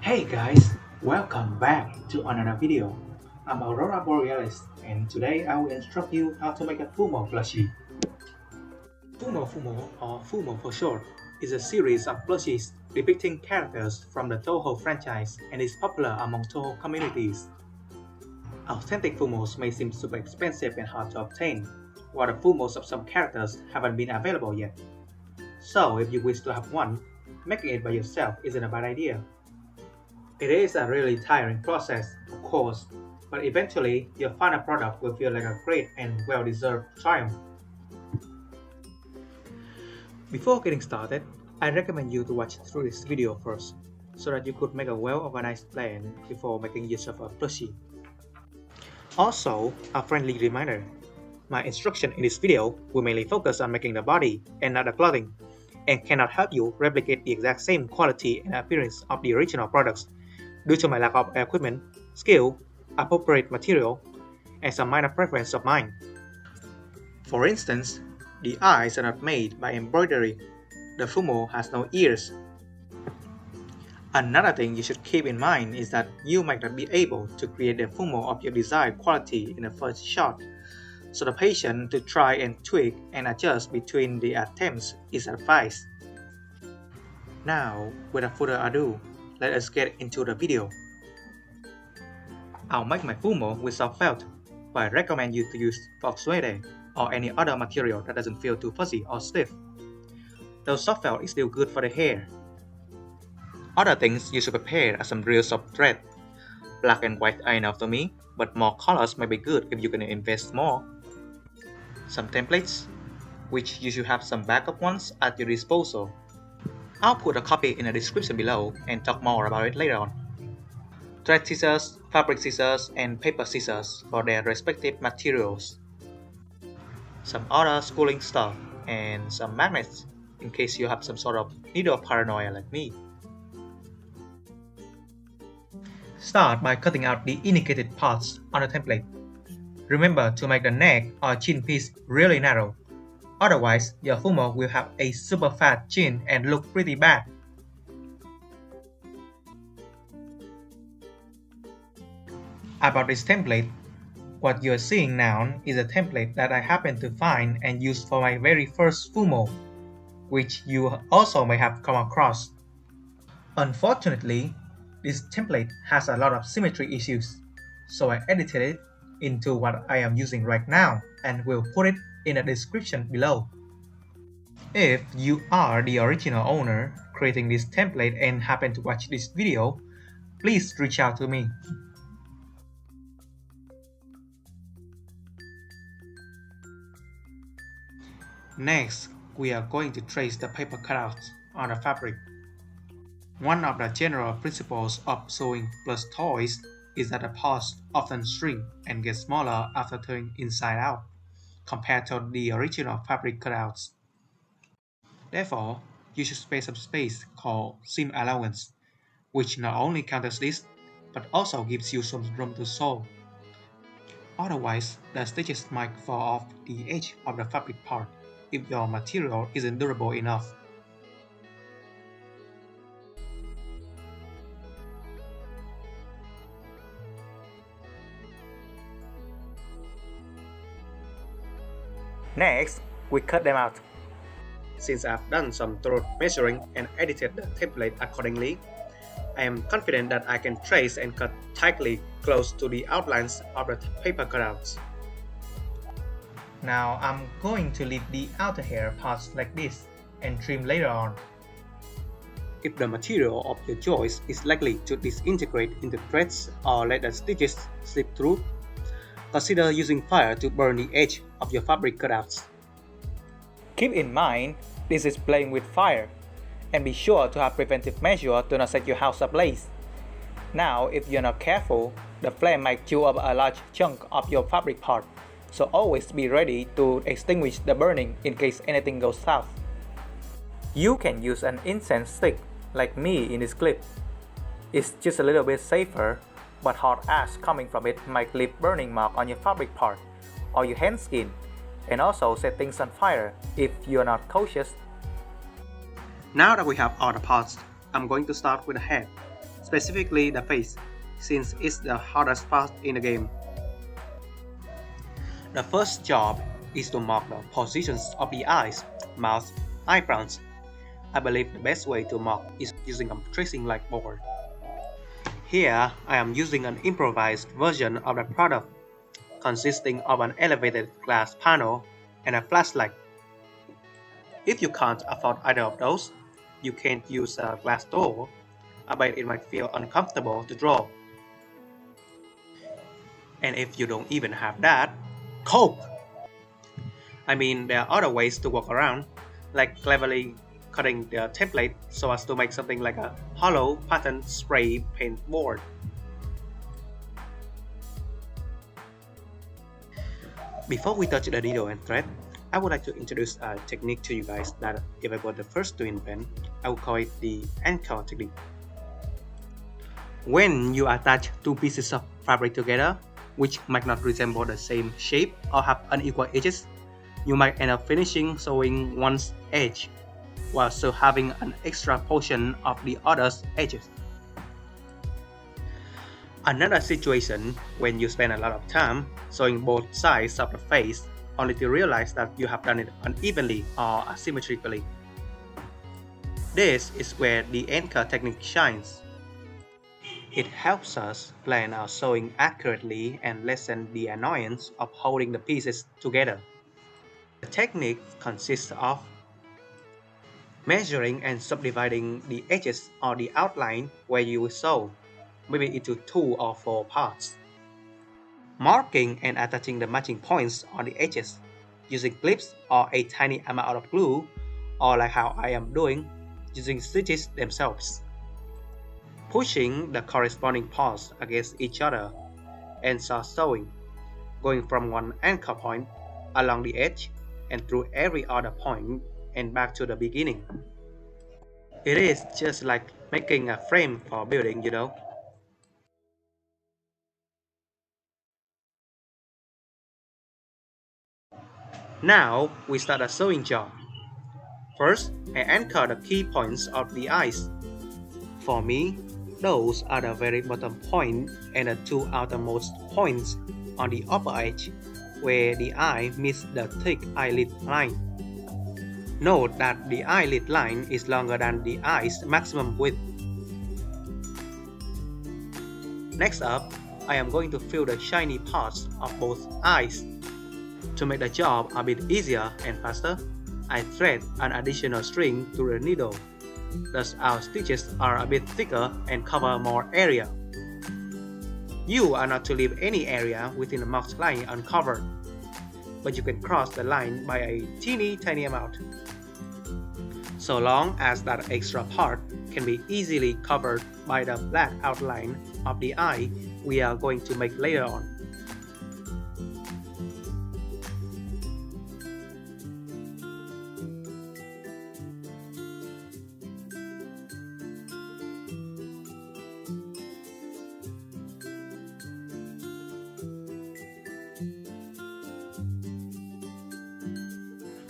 Hey guys, welcome back to another video. I'm Aurora Borealis and today I will instruct you how to make a Fumo plushie. Fumo or Fumo for short is a series of plushies depicting characters from the Toho franchise and is popular among Toho communities. Authentic Fumos may seem super expensive and hard to obtain, while the Fumos of some characters haven't been available yet. So if you wish to have one, making it by yourself isn't a bad idea. It is a really tiring process, of course, but eventually your final product will feel like a great and well-deserved triumph. Before getting started, I recommend you to watch through this video first, so that you could make a well-organized plan before making yourself a plushie. Also, a friendly reminder, my instruction in this video will mainly focus on making the body and not the clothing, and cannot help you replicate the exact same quality and appearance of the original products due to my lack of equipment, skill, appropriate material, and some minor preference of mine. For instance, the eyes are not made by embroidery. The Fumo has no ears. Another thing you should keep in mind is that you might not be able to create the Fumo of your desired quality in the first shot, so the patience to try and tweak and adjust between the attempts is advised. Now, without further ado, let us get into the video. I'll make my Fumo with soft felt, but I recommend you to use felt suede or any other material that doesn't feel too fuzzy or stiff. Though soft felt is still good for the hair. Other things you should prepare are some real soft thread. Black and white are enough for me, but more colors might be good if you're gonna invest more. Some templates, which you should have some backup ones at your disposal. I'll put a copy in the description below and talk more about it later on. Thread scissors, fabric scissors, and paper scissors for their respective materials. Some other schooling stuff, and some magnets in case you have some sort of needle paranoia like me. Start by cutting out the indicated parts on the template. Remember to make the neck or chin piece really narrow. Otherwise, your Fumo will have a super fat chin and look pretty bad. About this template, what you are seeing now is a template that I happened to find and use for my very first Fumo, which you also may have come across. Unfortunately, this template has a lot of symmetry issues, so I edited it into what I am using right now and will put it in the description below. If you are the original owner creating this template and happen to watch this video, please reach out to me. Next, we are going to trace the paper cutouts on the fabric. One of the general principles of sewing plus toys is that the parts often shrink and get smaller after turning inside out, compared to the original fabric cutouts. Therefore, you should spare some space called seam allowance, which not only counters this, but also gives you some room to sew. Otherwise, the stitches might fall off the edge of the fabric part if your material isn't durable enough. Next, we cut them out. Since I've done some thorough measuring and edited the template accordingly, I am confident that I can trace and cut tightly close to the outlines of the paper cutouts. Now I'm going to leave the outer hair parts like this and trim later on. If the material of your choice is likely to disintegrate into threads or let the stitches slip through, consider using fire to burn the edge of your fabric cutouts. Keep in mind, this is playing with fire, and be sure to have preventive measures to not set your house ablaze. Now, if you're not careful, the flame might chew up a large chunk of your fabric part, so always be ready to extinguish the burning in case anything goes south. You can use an incense stick, like me in this clip. It's just a little bit safer, but hot ash coming from it might leave burning mark on your fabric part or your hand skin, and also set things on fire if you're not cautious. Now that we have all the parts, I'm going to start with the head. specifically the face, since it's the hardest part in the game. The first job is to mark the positions of the eyes, mouth, eyebrows. I believe the best way to mark is using a tracing light board. Here, I am using an improvised version of the product, consisting of an elevated glass panel and a flashlight. If you can't afford either of those, you can use a glass door, but it might feel uncomfortable to draw. And if you don't even have that, cope! I mean, there are other ways to work around, like cleverly cutting the template so as to make something like a hollow pattern spray paint board. Before we touch the needle and thread, I would like to introduce a technique to you guys that if I were the first to invent, I would call it the anchor technique. When you attach two pieces of fabric together, which might not resemble the same shape or have unequal edges, you might end up finishing sewing one's edge, while still having an extra portion of the other's edges. Another situation when you spend a lot of time sewing both sides of the face only to realize that you have done it unevenly or asymmetrically. This is where the anchor technique shines. It helps us plan our sewing accurately and lessen the annoyance of holding the pieces together. The technique consists of measuring and subdividing the edges or the outline where you will sew, maybe into 2 or 4 parts. Marking and attaching the matching points on the edges using clips or a tiny amount of glue, or like how I am doing, using stitches themselves. Pushing the corresponding parts against each other and start sewing, going from one anchor point along the edge and through every other point and back to the beginning. It is just like making a frame for building, you know. Now we start a sewing job. First, I anchor the key points of the eyes. For me, those are the very bottom point and the 2 outermost points on the upper edge, where the eye meets the thick eyelid line. Note that the eyelid line is longer than the eye's maximum width. Next up, I am going to fill the shiny parts of both eyes. To make the job a bit easier and faster, I thread an additional string through the needle. Thus our stitches are a bit thicker and cover more area. You are not to leave any area within the marked line uncovered, but you can cross the line by a tiny amount. So long as that extra part can be easily covered by the black outline of the eye we are going to make later on.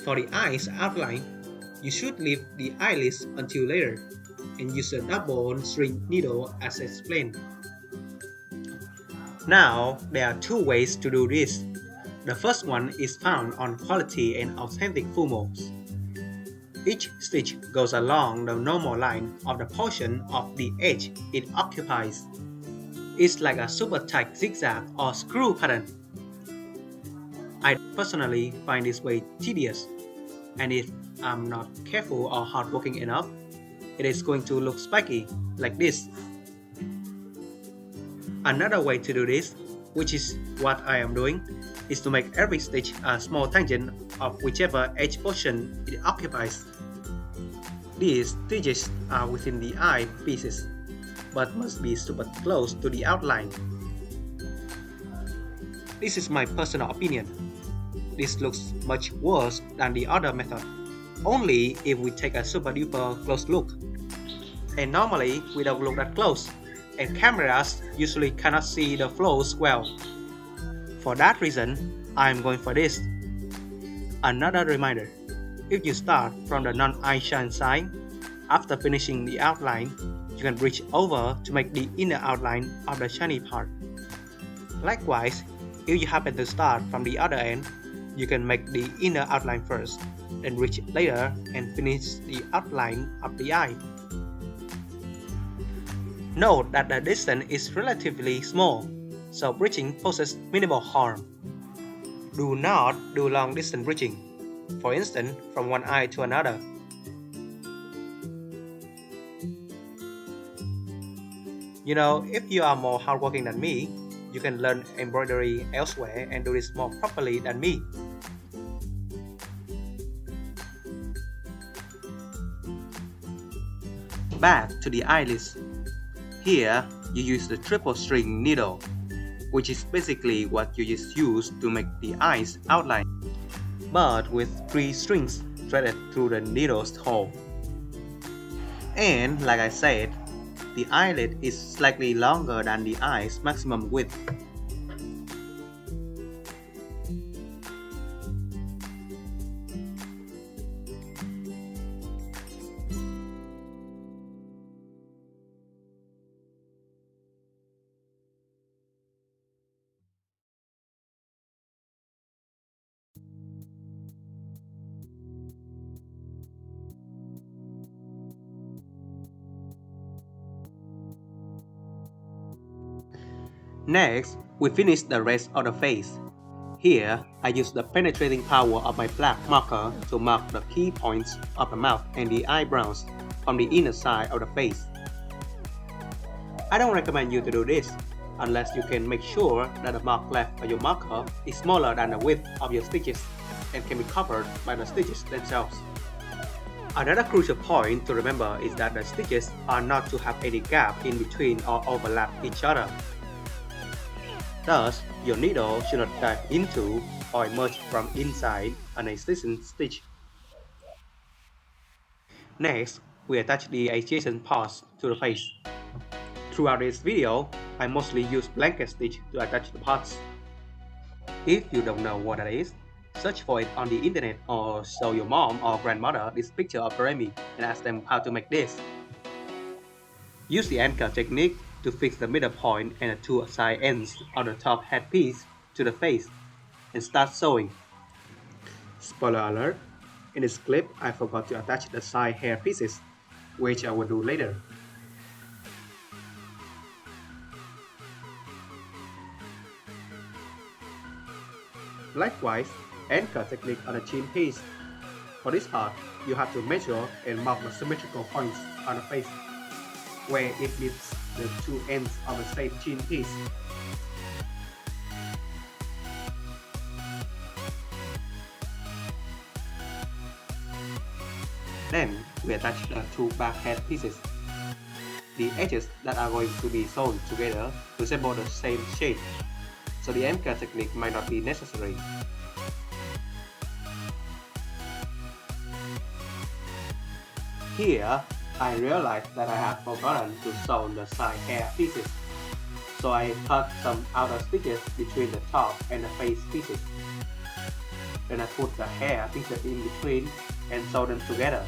For the eyes outline, you should leave the eyelids until later and use a double string needle as explained. Now, there are 2 ways to do this. The first one is found on quality and authentic Fumos. Each stitch goes along the normal line of the portion of the edge it occupies. It's like a super tight zigzag or screw pattern. I personally find this way tedious, and if I'm not careful or hardworking enough, it is going to look spiky like this. Another way to do this, which is what I am doing, is to make every stitch a small tangent of whichever edge portion it occupies. These stitches are within the eye pieces, but must be super close to the outline. This is my personal opinion. This looks much worse than the other method, only if we take a super duper close look. And normally we don't look that close, and cameras usually cannot see the flows well. For that reason, I am going for this. Another reminder, if you start from the non-eye shine side, after finishing the outline, you can reach over to make the inner outline of the shiny part. Likewise, if you happen to start from the other end, you can make the inner outline first, then reach later and finish the outline of the eye. Note that the distance is relatively small, so bridging poses minimal harm. Do not do long distance bridging, for instance from one eye to another. You know, if you are more hardworking than me, you can learn embroidery elsewhere and do this more properly than me. Back to the eyelids. Here, you use the triple string needle, which is basically what you just use to make the eyes outline, but with 3 strings threaded through the needle's hole. And like I said, the eyelid is slightly longer than the eye's maximum width. Next, we finish the rest of the face. Here, I use the penetrating power of my black marker to mark the key points of the mouth and the eyebrows from the inner side of the face. I don't recommend you to do this unless you can make sure that the mark left by your marker is smaller than the width of your stitches and can be covered by the stitches themselves. Another crucial point to remember is that the stitches are not to have any gap in between or overlap each other. Thus, your needle should not dive into or emerge from inside an existing stitch. Next, we attach the adjacent parts to the face. Throughout this video, I mostly use blanket stitch to attach the parts. If you don't know what that is, search for it on the internet or show your mom or grandmother this picture of Remy and ask them how to make this. Use the anchor technique to fix the middle point and the 2 side ends of the top headpiece to the face and start sewing. Spoiler alert, in this clip I forgot to attach the side hair pieces, which I will do later. Likewise, anchor technique on the chin piece. For this part, you have to measure and mark the symmetrical points on the face, where it meets the 2 ends of the same chin piece. Then we attach the 2 back head pieces. The edges that are going to be sewn together resemble the same shape, so the anchor technique might not be necessary. Here, I realized that I had forgotten to sew the side hair pieces, so I cut some outer stitches between the top and the face pieces. Then I put the hair pieces in between and sew them together.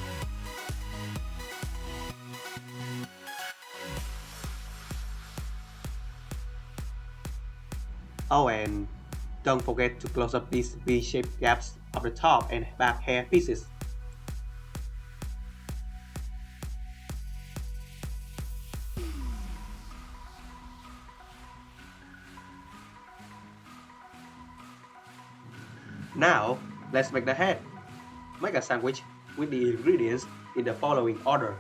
Oh, and don't forget to close up these V-shaped gaps of the top and back hair pieces. Now, let's make the head. Make a sandwich with the ingredients in the following order.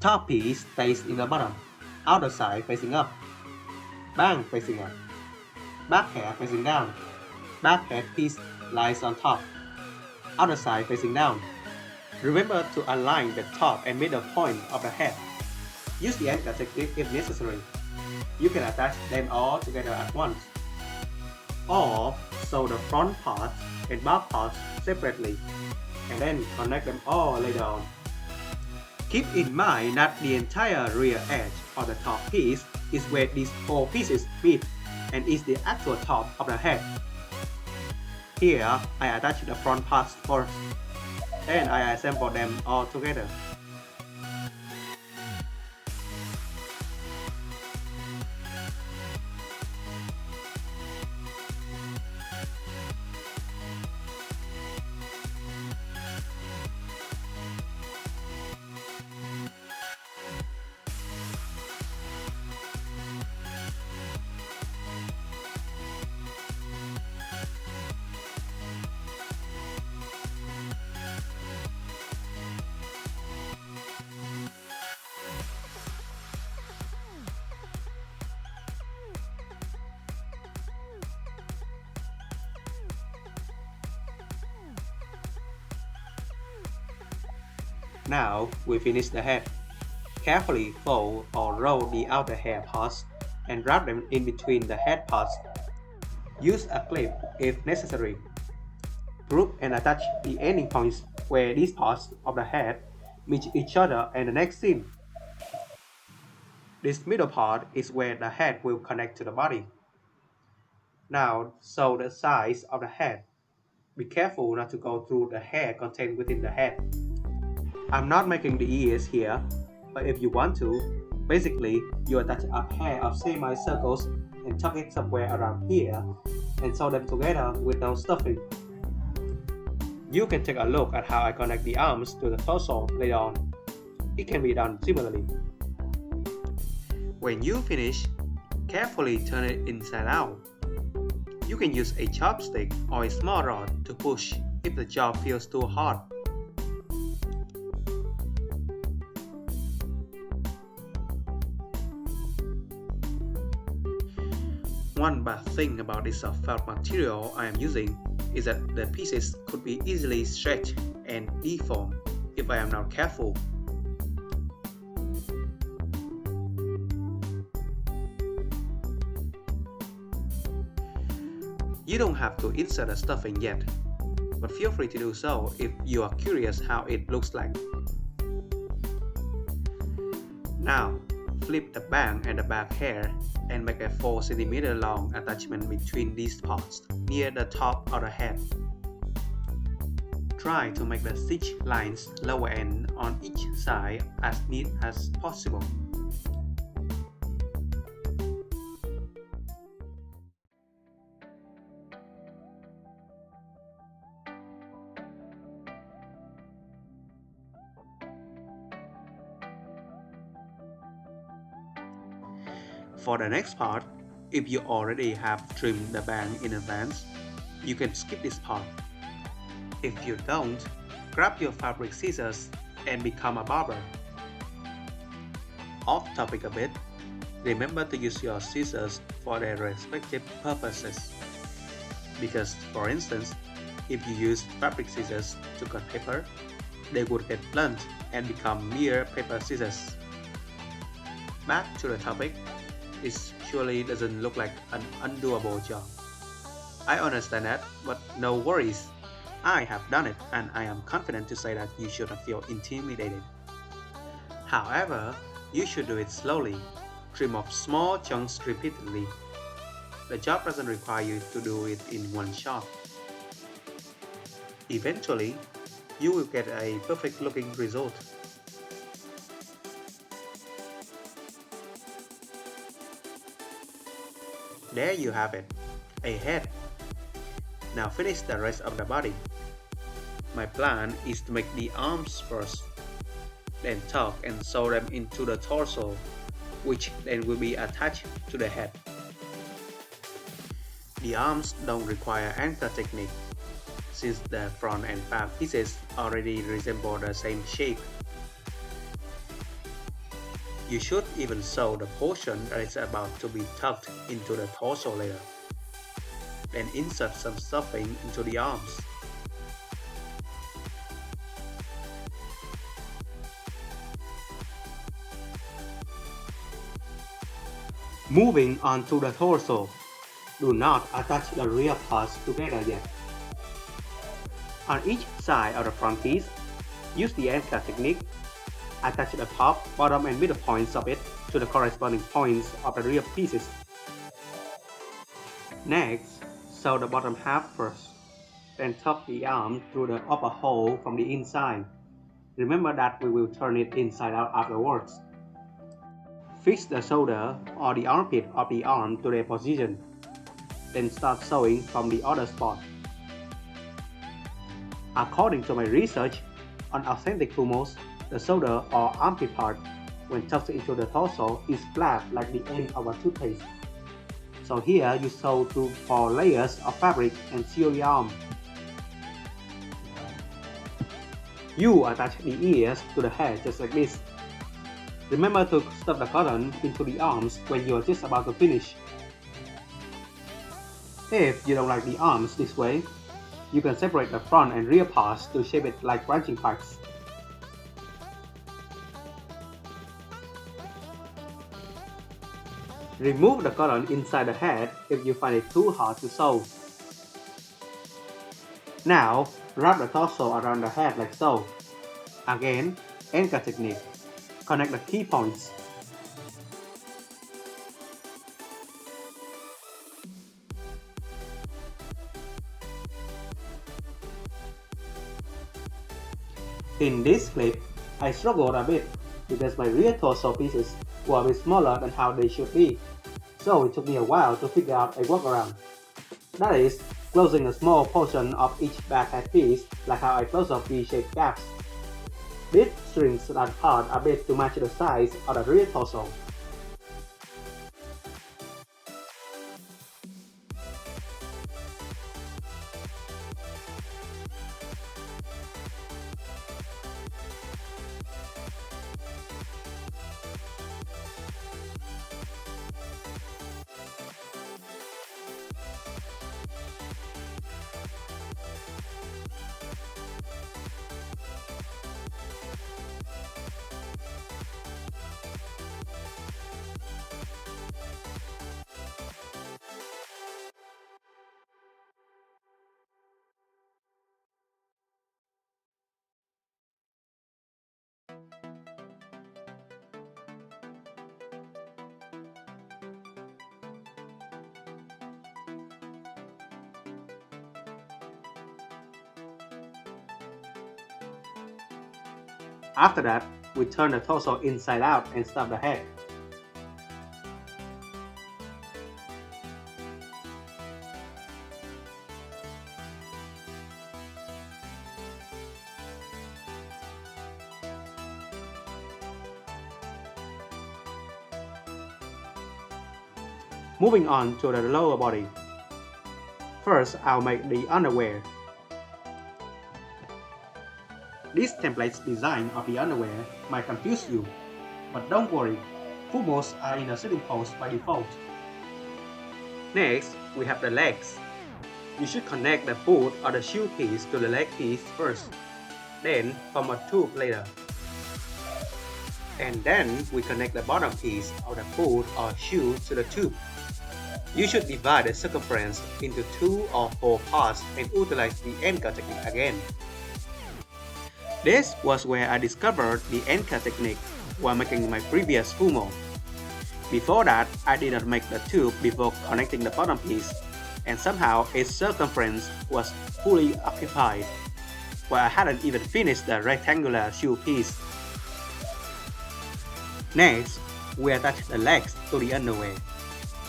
Top piece stays in the bottom, outer side facing up, bang facing up, back hair facing down, back head piece lies on top, outer side facing down. Remember to align the top and middle point of the head. Use the anchor technique if necessary. You can attach them all together at once, or sew the front parts and back parts separately, and then connect them all later on. Keep in mind that the entire rear edge of the top piece is where these 4 pieces meet and is the actual top of the head. Here, I attach the front parts first, then I assemble them all together. Now we finish the head. Carefully fold or roll the outer hair parts and wrap them in between the head parts. Use a clip if necessary. Group and attach the ending points where these parts of the head meet each other in the next scene. This middle part is where the head will connect to the body. Now sew the sides of the head. Be careful not to go through the hair contained within the head. I'm not making the ears here, but if you want to, basically you attach a pair of semicircles and tuck it somewhere around here and sew them together with no stuffing. You can take a look at how I connect the arms to the torso later on. It can be done similarly. When you finish, carefully turn it inside out. You can use a chopstick or a small rod to push if the job feels too hard. One bad thing about this felt material I am using is that the pieces could be easily stretched and deformed if I am not careful. You don't have to insert the stuffing yet, but feel free to do so if you are curious how it looks like. Now, flip the bang and the back hair and make a 4 cm long attachment between these parts near the top of the head. Try to make the stitch lines lower end on each side as neat as possible. For the next part, if you already have trimmed the bang in advance, you can skip this part. If you don't, grab your fabric scissors and become a barber. Off topic a bit, remember to use your scissors for their respective purposes. Because, for instance, if you use fabric scissors to cut paper, they would get blunt and become mere paper scissors. Back to the topic. It surely doesn't look like an undoable job. I understand that, but no worries. I have done it and I am confident to say that you shouldn't feel intimidated. However, you should do it slowly. Trim off small chunks repeatedly. The job doesn't require you to do it in one shot. Eventually, you will get a perfect looking result. There you have it, a head. Now finish the rest of the body. My plan is to make the arms first, then tuck and sew them into the torso, which then will be attached to the head. The arms don't require anchor technique, since the front and back pieces already resemble the same shape. You should even sew the portion that is about to be tucked into the torso later. Then insert some stuffing into the arms. Moving on to the torso. Do not attach the rear parts together yet. On each side of the front piece, use the anchor technique. Attach the top, bottom and middle points of it to the corresponding points of the rear pieces. Next, sew the bottom half first, then tuck the arm through the upper hole from the inside. Remember that we will turn it inside out afterwards. Fix the shoulder or the armpit of the arm to their position, then start sewing from the other spot. According to my research, on authentic Fumos, the shoulder or armpit part, when tucked into the torso, is flat like the end of a toothpaste. So here you sew through 4 layers of fabric and seal the arm. You attach the ears to the head just like this. Remember to stuff the cotton into the arms when you are just about to finish. If you don't like the arms this way, you can separate the front and rear parts to shape it like branching parts. Remove the column inside the head if you find it too hard to sew. Now, wrap the torso around the head like so. Again, anchor technique. Connect the key points. In this clip, I struggled a bit because my rear torso pieces were a bit smaller than how they should be, so it took me a while to figure out a workaround. That is, closing a small portion of each back head piece like how I close off V-shaped gaps. This shrinks that part a bit to match the size of the rear torso. After that, we turn the torso inside out and stuff the head. Moving on to the lower body. First, I'll make the underwear. This template's design of the underwear might confuse you, but don't worry, Fumos are in a sitting pose by default. Next, we have the legs. You should connect the boot or the shoe piece to the leg piece first, then form a tube later. And then we connect the bottom piece of the boot or shoe to the tube. You should divide the circumference into 2 or 4 parts and utilize the anchor technique again. This was where I discovered the anchor technique while making my previous Fumo. Before that, I did not make the tube before connecting the bottom piece, and somehow its circumference was fully occupied, while I hadn't even finished the rectangular shoe piece. Next, we attach the legs to the underwear.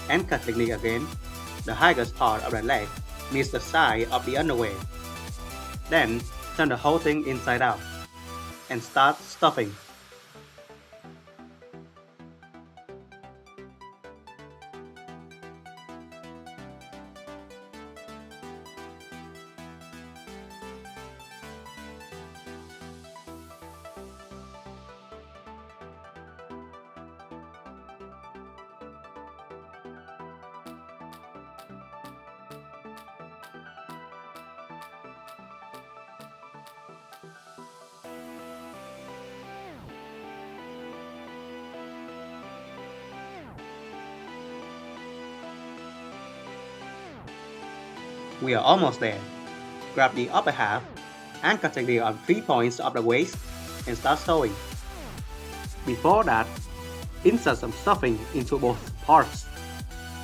Anchor technique again. The highest part of the leg meets the side of the underwear. Then, turn the whole thing inside out and start stuffing. We are almost there. Grab the upper half, anchor technique on 3 points of the waist, and start sewing. Before that, insert some stuffing into both parts,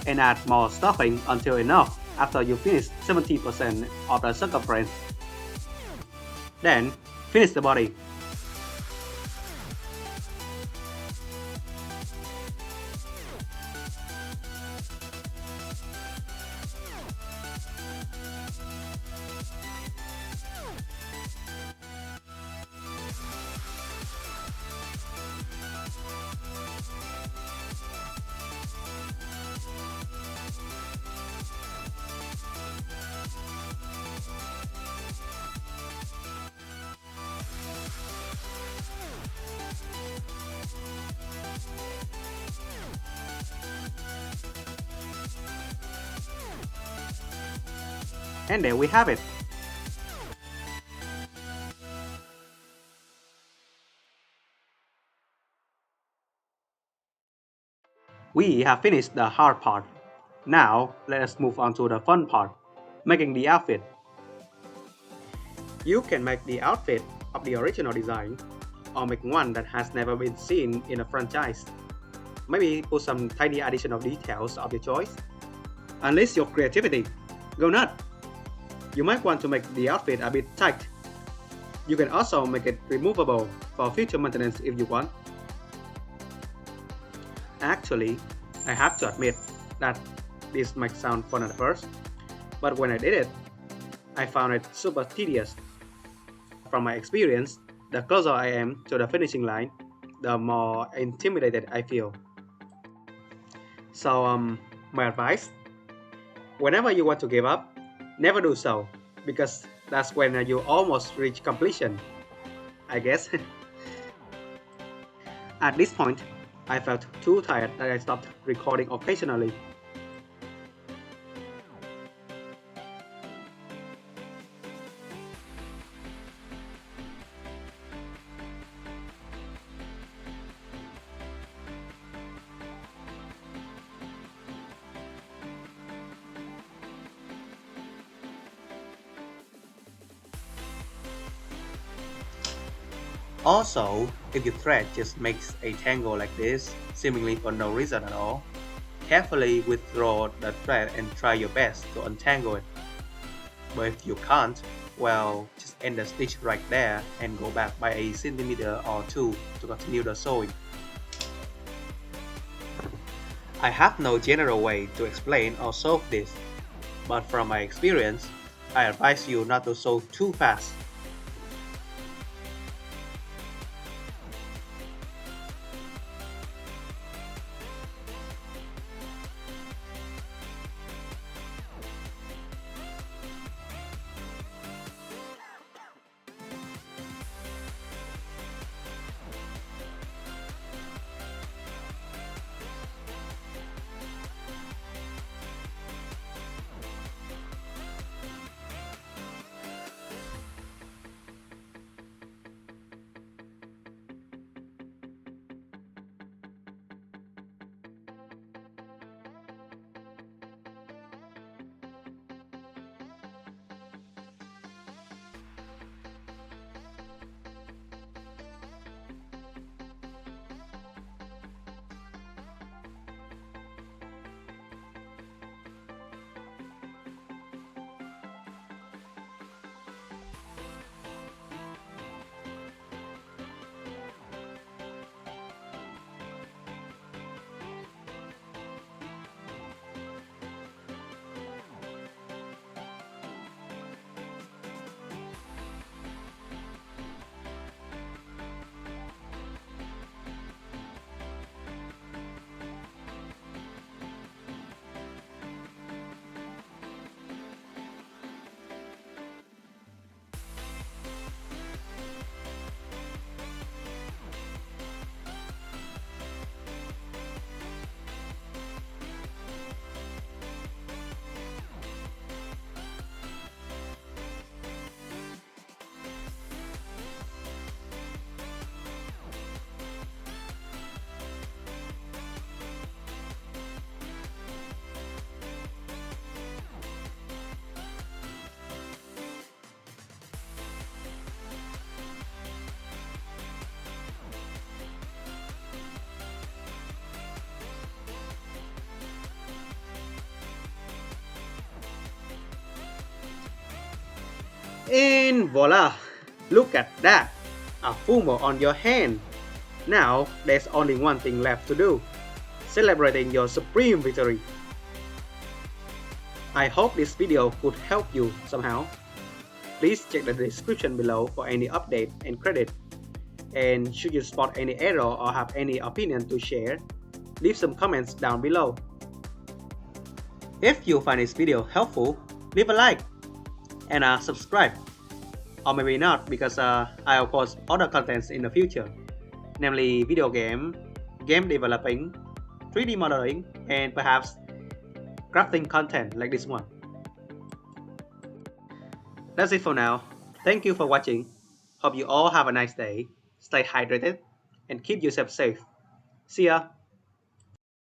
and add more stuffing until enough after you finish 70% of the circumference. Then, finish the body. And there we have it. We have finished the hard part. Now, let us move on to the fun part, making the outfit. You can make the outfit of the original design, or make one that has never been seen in a franchise. Maybe put some tiny additional details of your choice. Unleash your creativity. Go nuts! You might want to make the outfit a bit tight. You can also make it removable for future maintenance if you want. Actually, I have to admit that this might sound fun at first, but when I did it, I found it super tedious. From my experience, the closer I am to the finishing line, the more intimidated I feel. So, my advice? Whenever you want to give up, never do so, because that's when you almost reach completion, I guess. At this point, I felt too tired that I stopped recording occasionally. Also, if your thread just makes a tangle like this, seemingly for no reason at all, carefully withdraw the thread and try your best to untangle it. But if you can't, well, just end the stitch right there and go back by a centimeter or two to continue the sewing. I have no general way to explain or solve this, but from my experience, I advise you not to sew too fast. And voila! Look at that! A Fumo on your hand! Now there's only one thing left to do. Celebrating your supreme victory. I hope this video could help you somehow. Please check the description below for any update and credit. And should you spot any error or have any opinion to share, leave some comments down below. If you find this video helpful, leave a like and subscribe. Or maybe not, because I'll post other contents in the future, namely video game developing, 3D modeling, and perhaps crafting content like this one. That's it for now. Thank you for watching. Hope you all have a nice day. Stay hydrated and keep yourself safe. See ya!